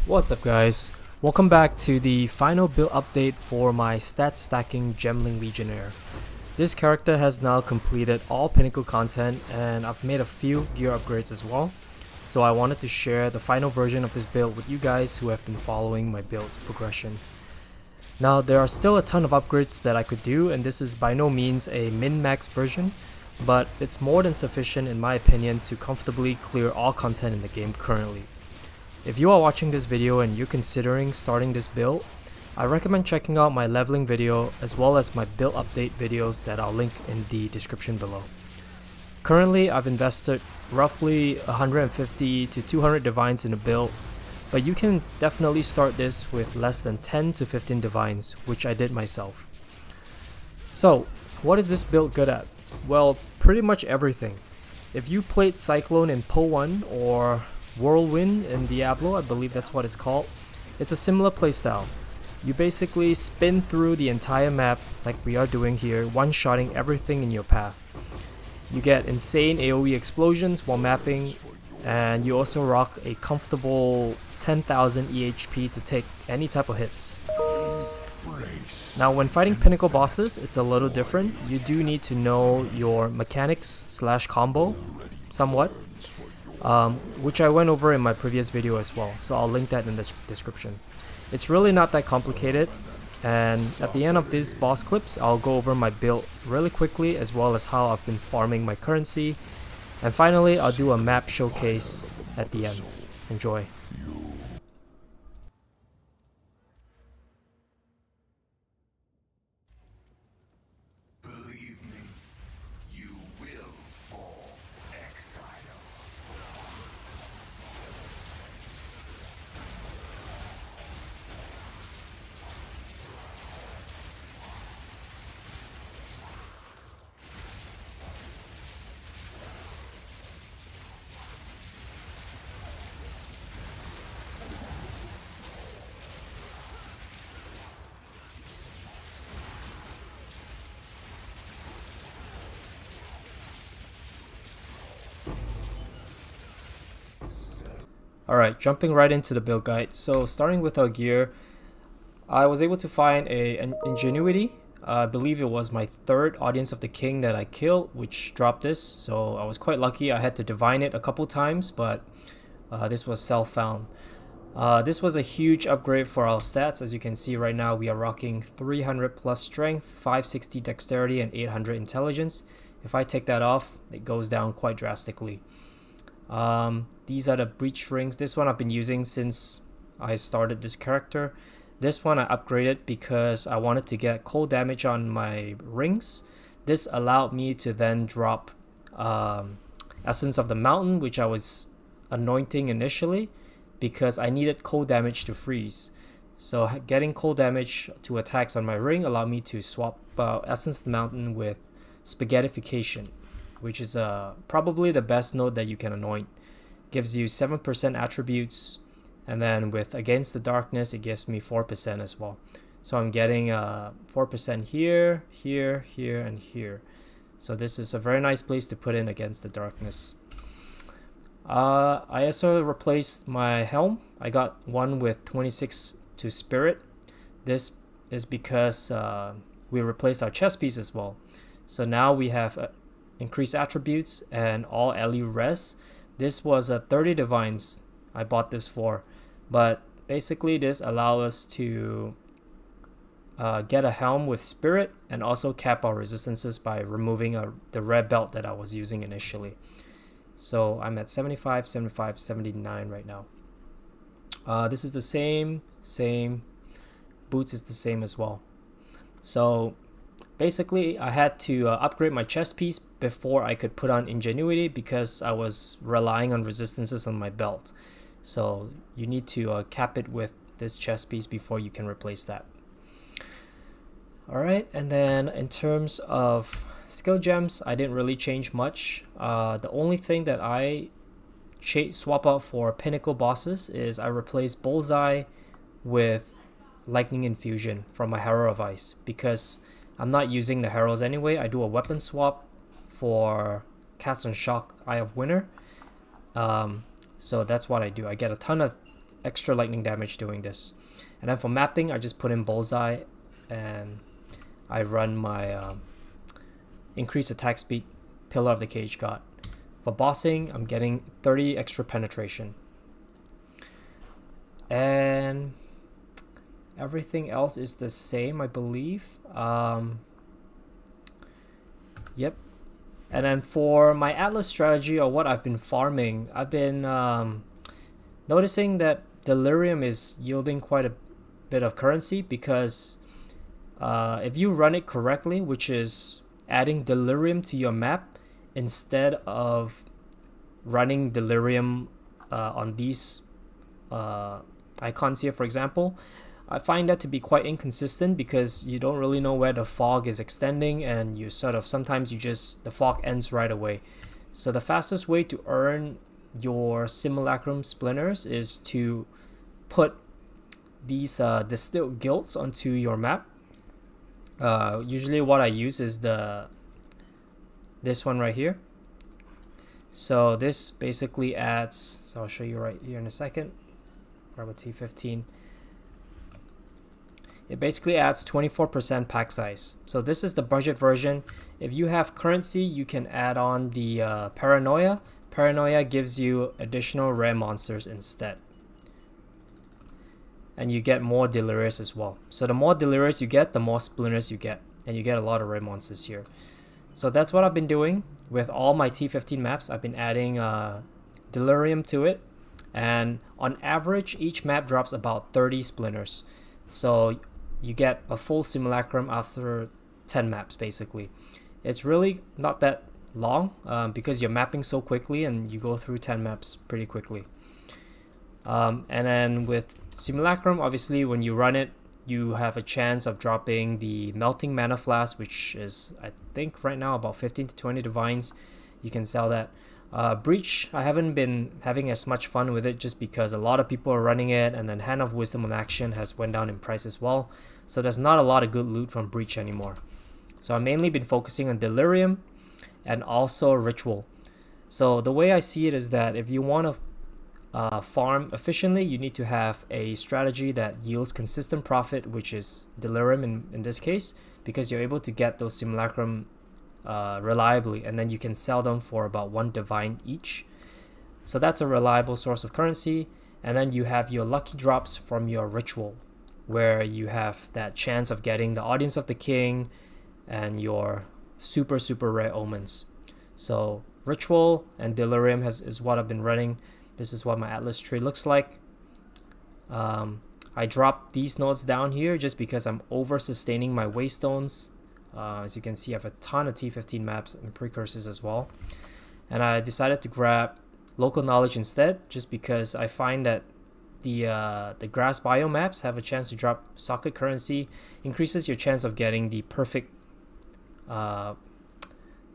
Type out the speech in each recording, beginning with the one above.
What's up guys, welcome back to the final build update for my stat stacking Gemling Legionnaire. This character has now completed all pinnacle content and I've made a few gear upgrades as well, so I wanted to share the final version of this build with you guys who have been following my build's progression. Now there are still a ton of upgrades that I could do, and this is by no means a min-max version, but it's more than sufficient in my opinion to comfortably clear all content in the game currently. If you are watching this video and you're considering starting this build, I recommend checking out my leveling video as well as my build update videos that I'll link in the description below. Currently, I've invested roughly 150 to 200 divines in a build, but you can definitely start this with less than 10 to 15 divines, which I did myself. So, what is this build good at? Well, pretty much everything. If you played Cyclone in Po 1 or Whirlwind in Diablo, I believe that's what it's called, it's a similar playstyle. You basically spin through the entire map like we are doing here, one-shotting everything in your path. You get insane AoE explosions while mapping, and you also rock a comfortable 10,000 EHP to take any type of hits. Now when fighting pinnacle bosses, it's a little different. You do need to know your mechanics slash combo somewhat, which I went over in my previous video as well, so I'll link that in the description. It's really not that complicated, and at the end of these boss clips I'll go over my build really quickly as well as how I've been farming my currency, and finally I'll do a map showcase at the end. Enjoy. Alright, jumping right into the build guide. So starting with our gear, I was able to find an Ingenuity. I believe it was my third Audience of the King that I killed, which dropped this, so I was quite lucky. I had to divine it a couple times, but this was self-found. This was a huge upgrade for our stats. As you can see right now, we are rocking 300 plus strength, 560 dexterity, and 800 intelligence. If I take that off, it goes down quite drastically. These are the breach rings. This one I've been using since I started this character. This one I upgraded because I wanted to get cold damage on my rings. This allowed me to then drop Essence of the Mountain, which I was anointing initially because I needed cold damage to freeze. So getting cold damage to attacks on my ring allowed me to swap Essence of the Mountain with Spaghettification, which is probably the best node that you can anoint. Gives you 7% attributes, and then with Against the Darkness it gives me 4% as well. So I'm getting 4% here, here, here, and here. So this is a very nice place to put in Against the Darkness. I also replaced my helm. I got one with 26 to Spirit. This is because we replaced our chest piece as well. So now we have increased attributes and all LE res. This was a 30 divines I bought this for, but basically this allows us to get a helm with spirit and also cap our resistances by removing the red belt that I was using initially. So I'm at 75, 75, 79 right now. This is the same. Boots is the same as well. So basically, I had to upgrade my chest piece before I could put on Ingenuity because I was relying on resistances on my belt. So you need to cap it with this chest piece before you can replace that. Alright, and then in terms of skill gems, I didn't really change much. The only thing that I swap out for pinnacle bosses is I replaced Bullseye with Lightning Infusion from my Herald of Ice because I'm not using the heralds anyway. I do a weapon swap for Cast and Shock Eye of Winter. So that's what I do. I get a ton of extra lightning damage doing this. And then for mapping, I just put in bullseye, and I run my increased attack speed Pillar of the Cage God. For bossing, I'm getting 30 extra penetration. And everything else is the same, I believe. Yep. And then for my Atlas strategy, or what I've been farming, I've been noticing that Delirium is yielding quite a bit of currency, because if you run it correctly, which is adding Delirium to your map instead of running Delirium on these icons here, for example, I find that to be quite inconsistent, because you don't really know where the fog is extending, and you sort of sometimes the fog ends right away. So the fastest way to earn your simulacrum splinters is to put these distilled guilds onto your map. Usually what I use is this one right here. So this basically adds, so I'll show you right here in a second. Grab a T15. It basically adds 24% pack size. So this is the budget version. If you have currency, you can add on the Paranoia. Paranoia gives you additional rare monsters instead. And you get more Delirious as well. So the more Delirious you get, the more Splinters you get. And you get a lot of rare monsters here. So that's what I've been doing with all my T15 maps. I've been adding Delirium to it. And on average, each map drops about 30 Splinters. So you get a full simulacrum after 10 maps, basically. It's really not that long because you're mapping so quickly, and you go through 10 maps pretty quickly. And then with simulacrum, obviously when you run it, you have a chance of dropping the melting mana flask, which is, I think right now, about 15 to 20 divines. You can sell that. Breach, I haven't been having as much fun with it, just because a lot of people are running it, and then Hand of Wisdom on action has went down in price as well. So there's not a lot of good loot from Breach anymore. So I've mainly been focusing on Delirium and also Ritual. So the way I see it is that if you want to farm efficiently, you need to have a strategy that yields consistent profit, which is Delirium in this case, because you're able to get those Simulacrum reliably, and then you can sell them for about 1 divine each. So that's a reliable source of currency. And then you have your lucky drops from your Ritual, where you have that chance of getting the Audience of the King and your super rare omens. So Ritual and Delirium is what I've been running. This is what my Atlas tree looks like. I dropped these nodes down here just because I'm over sustaining my Waystones. As you can see, I have a ton of T15 maps and precursors as well. And I decided to grab Local Knowledge instead, just because I find that the grass bio maps have a chance to drop socket currency, increases your chance of getting the perfect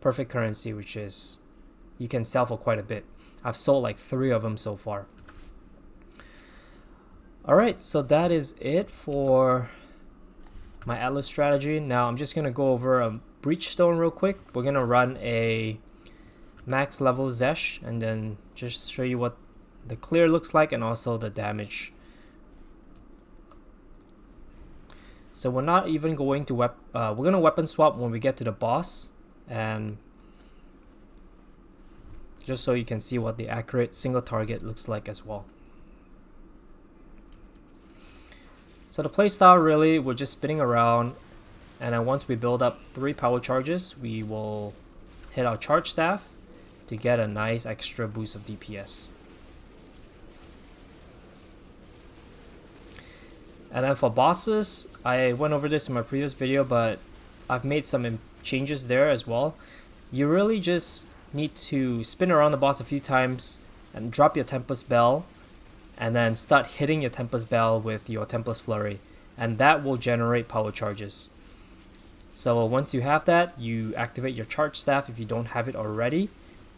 currency, which is you can sell for quite a bit. I've sold like 3 of them so far. Alright, so that is it for my Atlas strategy. Now I'm just going to go over a Breach Stone real quick. We're going to run a max level Zesh, and then just show you what the clear looks like and also the damage. So we're not even going to we're going to weapon swap when we get to the boss, and just so you can see what the accurate single target looks like as well. So the playstyle, really, we're just spinning around, and then once we build up 3 power charges, we will hit our charge staff to get a nice extra boost of DPS. And then for bosses, I went over this in my previous video, but I've made some changes there as well. You really just need to spin around the boss a few times and drop your Tempest Bell, and then start hitting your Tempest Bell with your Tempest Flurry, and that will generate power charges. So once you have that, you activate your charge staff if you don't have it already,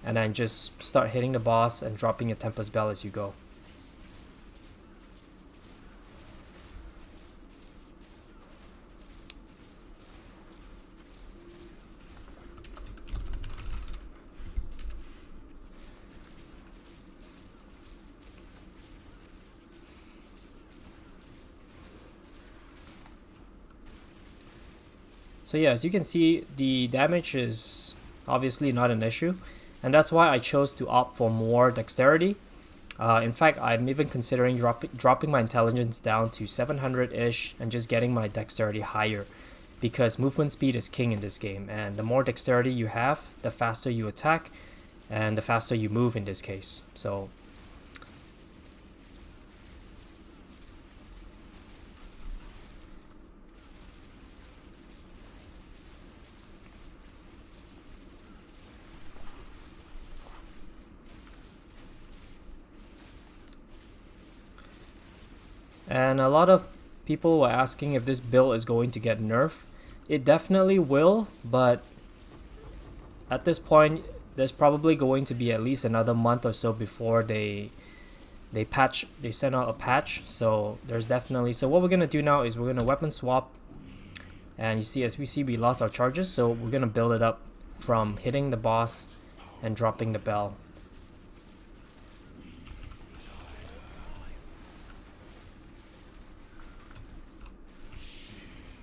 and then just start hitting the boss and dropping your Tempest Bell as you go. So yeah, as you can see, the damage is obviously not an issue, and that's why I chose to opt for more dexterity. In fact, I'm even considering dropping my intelligence down to 700-ish and just getting my dexterity higher, because movement speed is king in this game, and the more dexterity you have, the faster you attack, and the faster you move in this case. So and a lot of people were asking if this build is going to get nerfed. It definitely will, but at this point, there's probably going to be at least another month or so before they send out a patch. So there's definitely, so what we're gonna do now is we're gonna weapon swap, and you see, as we see, we lost our charges, so we're gonna build it up from hitting the boss and dropping the bell.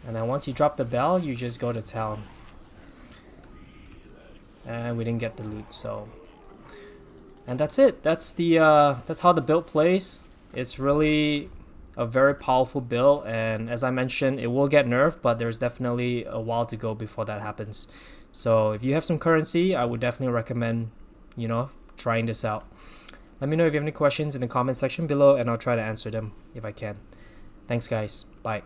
And then once you drop the bell, you just go to town. And we didn't get the loot, so, and that's it. That's how the build plays. It's really a very powerful build, and as I mentioned, it will get nerfed, but there's definitely a while to go before that happens. So if you have some currency, I would definitely recommend, trying this out. Let me know if you have any questions in the comment section below, and I'll try to answer them if I can. Thanks guys, bye.